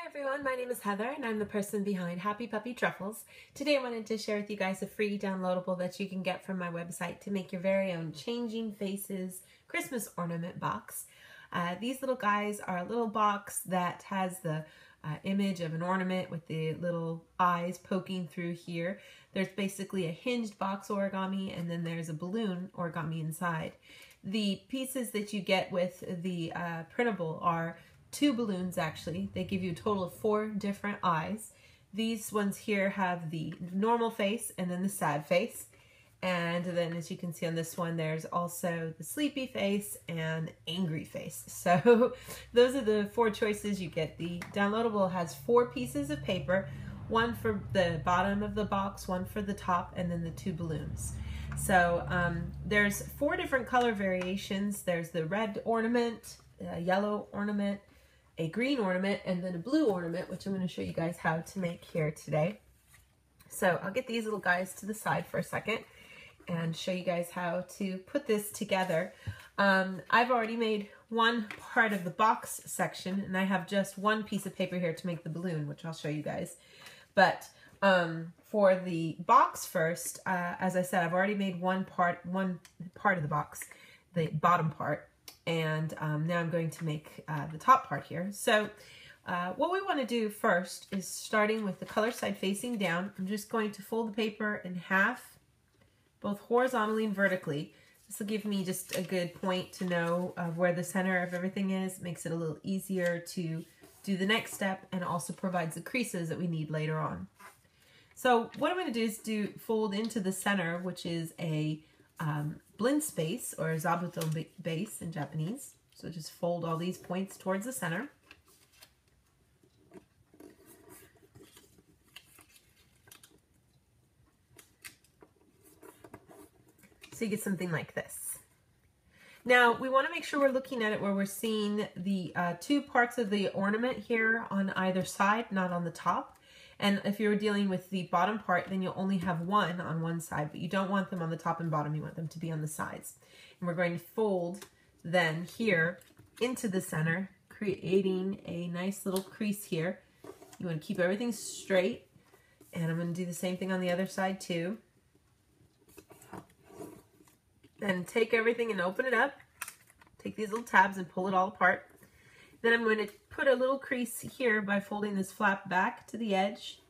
Everyone, my name is Heather and I'm the person behind Happy Puppy Truffles. Today I wanted to share with you guys a free downloadable that you can get from my website to make your very own Changing Faces Christmas ornament box. These little guys are a little box that has the image of an ornament with the little eyes poking through here. There's basically a hinged box origami and then there's a balloon origami inside. The pieces that you get with the printable are 2 balloons actually. They give you a total of 4 different eyes. These ones here have the normal face and then the sad face. And then as you can see on this one, there's also the sleepy face and angry face. So those are the 4 choices you get. The downloadable has 4 pieces of paper, one for the bottom of the box, one for the top, and then the 2 balloons. So there's 4 different color variations. There's the red ornament, a yellow ornament, a green ornament, and then a blue ornament, which I'm going to show you guys how to make here today. So I'll get these little guys to the side for a second and show you guys how to put this together. I've already made one part of the box section, and I have just one piece of paper here to make the balloon, which I'll show you guys. But for the box first, as I said, I've already made one part of the box, the bottom part. And now I'm going to make the top part here. So what we want to do first is, starting with the color side facing down, I'm just going to fold the paper in half, both horizontally and vertically. This will give me just a good point to know where the center of everything is. Makes it a little easier to do the next step, and also provides the creases that we need later on. So what I'm going to do is fold into the center, which is a blend space, or zabuto base in Japanese. So just fold all these points towards the center. So you get something like this. Now we want to make sure we're looking at it where we're seeing the 2 parts of the ornament here on either side, not on the top. And if you're dealing with the bottom part, then you'll only have one on one side, but you don't want them on the top and bottom. You want them to be on the sides. And we're going to fold then here into the center, creating a nice little crease here. You want to keep everything straight. And I'm going to do the same thing on the other side too. Then take everything and open it up. Take these little tabs and pull it all apart. Then I'm going to put a little crease here by folding this flap back to the edge,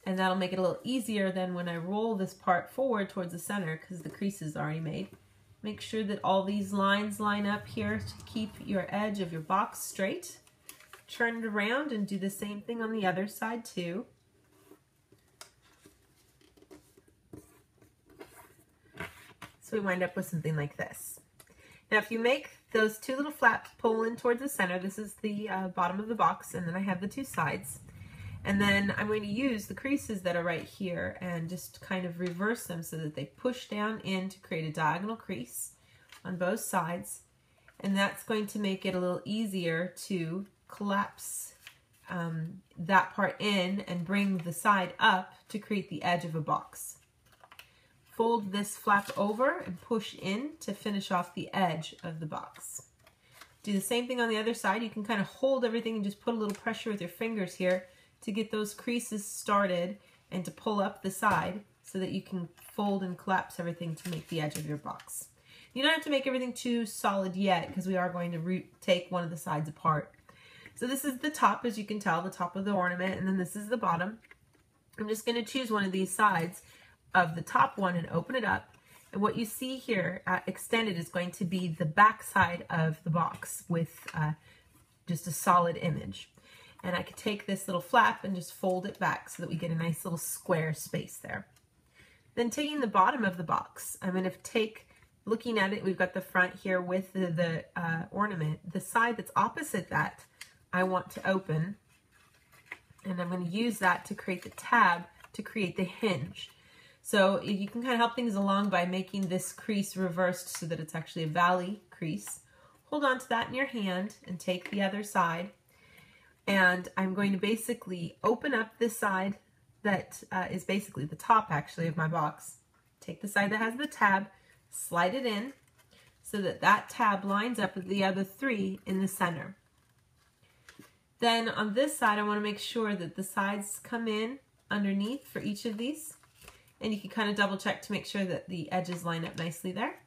and that'll make it a little easier than when I roll this part forward towards the center, because the crease is already made. Make sure that all these lines line up here to keep your edge of your box straight. Turn it around and do the same thing on the other side too. So we wind up with something like this. Now if you make those 2 little flaps pull in towards the center, this is the bottom of the box, and then I have the 2 sides. And then I'm going to use the creases that are right here and just kind of reverse them so that they push down in to create a diagonal crease on both sides. And that's going to make it a little easier to collapse that part in and bring the side up to create the edge of a box. Fold this flap over and push in to finish off the edge of the box. Do the same thing on the other side. You can kind of hold everything and just put a little pressure with your fingers here to get those creases started and to pull up the side so that you can fold and collapse everything to make the edge of your box. You don't have to make everything too solid yet, because we are going to take one of the sides apart. So this is the top, as you can tell, the top of the ornament, and then this is the bottom. I'm just going to choose one of these sides of the top one and open it up, and what you see here extended is going to be the back side of the box with just a solid image. And I could take this little flap and just fold it back so that we get a nice little square space there. Then taking the bottom of the box, I'm going to take, looking at it, we've got the front here with the ornament. The side that's opposite that I want to open, and I'm going to use that to create the tab to create the hinge. So you can kind of help things along by making this crease reversed so that it's actually a valley crease. Hold on to that in your hand and take the other side. And I'm going to basically open up this side that is basically the top actually of my box. Take the side that has the tab, slide it in so that that tab lines up with the other 3 in the center. Then on this side, I want to make sure that the sides come in underneath for each of these. And you can kind of double check to make sure that the edges line up nicely there.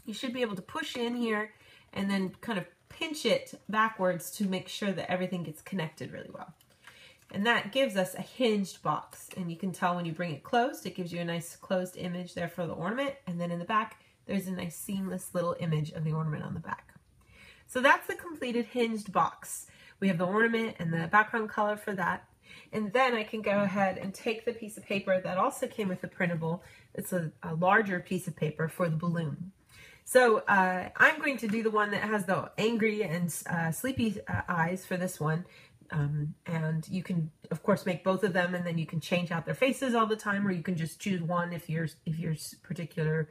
You should be able to push in here and then kind of pinch it backwards to make sure that everything gets connected really well. And that gives us a hinged box. And you can tell when you bring it closed, it gives you a nice closed image there for the ornament. And then in the back, there's a nice seamless little image of the ornament on the back. So that's the completed hinged box. We have the ornament and the background color for that. And then I can go ahead and take the piece of paper that also came with the printable. It's a larger piece of paper for the balloon. So I'm going to do the one that has the angry and sleepy eyes for this one. And you can, of course, make both of them, and then you can change out their faces all the time, or you can just choose one if you're particularly,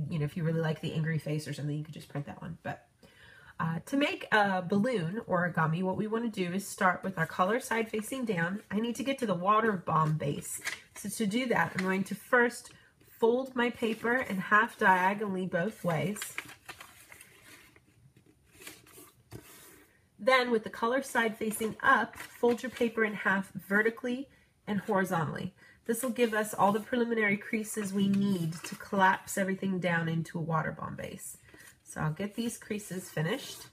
you know, if you really like the angry face or something, you could just print that one. But to make a balloon origami, what we want to do is start with our color side facing down. I need to get to the water bomb base. So to do that, I'm going to first fold my paper in half diagonally both ways. Then with the color side facing up, fold your paper in half vertically and horizontally. This will give us all the preliminary creases we need to collapse everything down into a water bomb base. So I'll get these creases finished,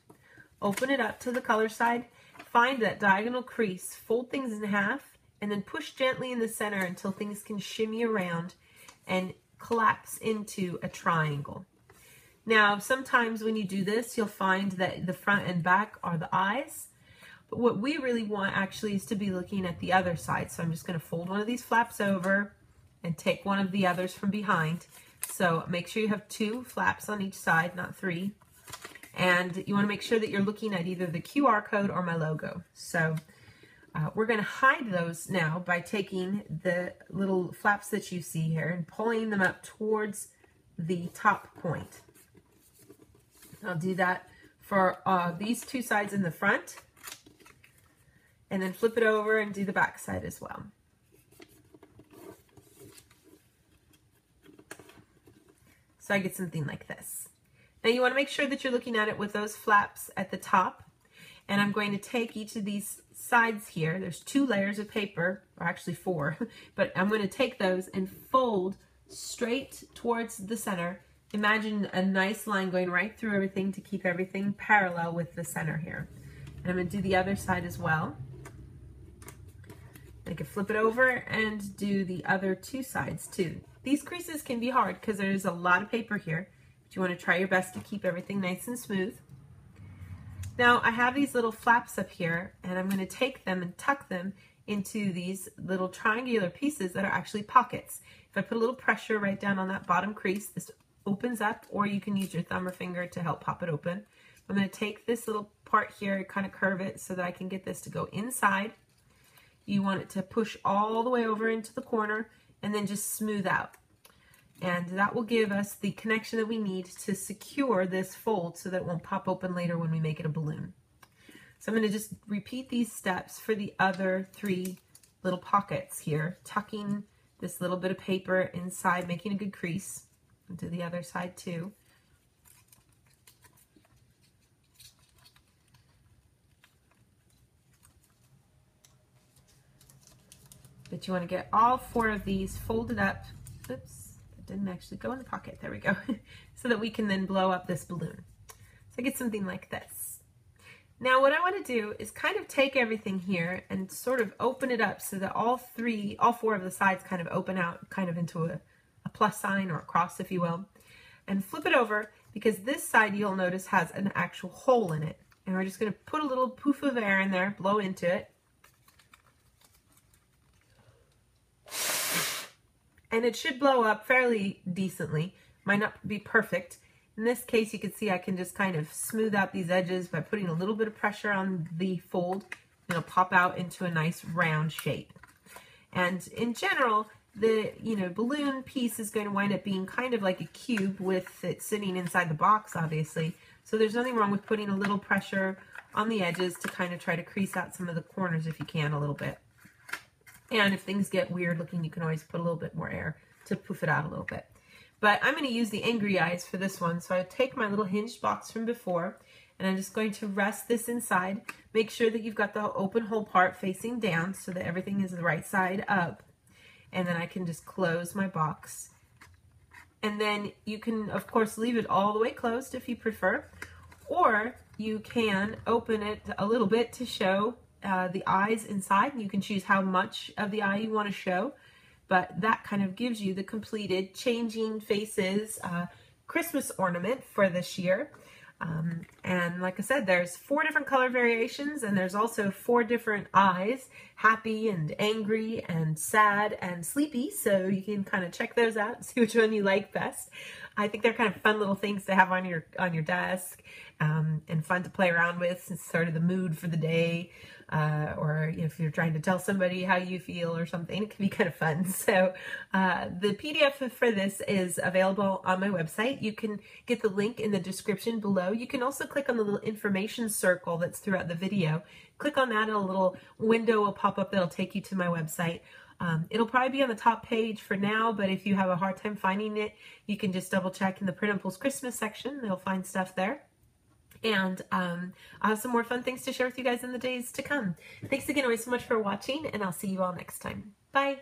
open it up to the color side, find that diagonal crease, fold things in half, and then push gently in the center until things can shimmy around and collapse into a triangle. Now, sometimes when you do this, you'll find that the front and back are the eyes. But what we really want actually is to be looking at the other side. So I'm just going to fold one of these flaps over and take one of the others from behind. So make sure you have 2 flaps on each side, not 3. And you want to make sure that you're looking at either the QR code or my logo. So we're going to hide those now by taking the little flaps that you see here and pulling them up towards the top point. I'll do that for these 2 sides in the front, and then flip it over and do the back side as well. So I get something like this. Now you want to make sure that you're looking at it with those flaps at the top, and I'm going to take each of these sides here. There's 2 layers of paper, or actually 4, but I'm going to take those and fold straight towards the center. Imagine a nice line going right through everything to keep everything parallel with the center here. And I'm going to do the other side as well. I can flip it over and do the other 2 sides too. These creases can be hard because there's a lot of paper here, but you want to try your best to keep everything nice and smooth. Now I have these little flaps up here, and I'm going to take them and tuck them into these little triangular pieces that are actually pockets. If I put a little pressure right down on that bottom crease, this opens up, or you can use your thumb or finger to help pop it open. I'm going to take this little part here, kind of curve it so that I can get this to go inside. You want it to push all the way over into the corner and then just smooth out. And that will give us the connection that we need to secure this fold so that it won't pop open later when we make it a balloon. So I'm going to just repeat these steps for the other 3 little pockets here, tucking this little bit of paper inside, making a good crease. Do the other side too. But you want to get all 4 of these folded up. Oops, that didn't actually go in the pocket. There we go. So that we can then blow up this balloon. So I get something like this. Now what I want to do is kind of take everything here and sort of open it up so that all 4 of the sides kind of open out kind of into a plus sign or a cross, if you will. And flip it over, because this side you'll notice has an actual hole in it. And we're just going to put a little poof of air in there, blow into it. And it should blow up fairly decently. Might not be perfect. In this case, you can see I can just kind of smooth out these edges by putting a little bit of pressure on the fold. It'll pop out into a nice round shape. And in general, the balloon piece is going to wind up being kind of like a cube with it sitting inside the box, obviously. So there's nothing wrong with putting a little pressure on the edges to kind of try to crease out some of the corners if you can a little bit. And if things get weird looking, you can always put a little bit more air to poof it out a little bit. But I'm going to use the angry eyes for this one. So I take my little hinged box from before, And I'm just going to rest this inside. Make sure that you've got the open hole part facing down so that everything is the right side up. And then I can just close my box. And then you can, of course, leave it all the way closed if you prefer. Or you can open it a little bit to show the eyes inside. You can choose how much of the eye you want to show. But that kind of gives you the completed Changing Faces Christmas ornament for this year. And like I said, there's 4 different color variations, and there's also 4 different eyes, happy and angry and sad and sleepy, so you can kind of check those out and see which one you like best. I think they're kind of fun little things to have on your desk, and fun to play around with. It's sort of the mood for the day, or if you're trying to tell somebody how you feel or something, it can be kind of fun. So the PDF for this is available on my website. You can get the link in the description below. You can also click on the little information circle that's throughout the video. Click on that and a little window will pop up that'll take you to my website. It'll probably be on the top page for now, but if you have a hard time finding it, you can just double check in the Printables Christmas section. You'll find stuff there. And I'll have some more fun things to share with you guys in the days to come. Thanks again always so much for watching, and I'll see you all next time. Bye!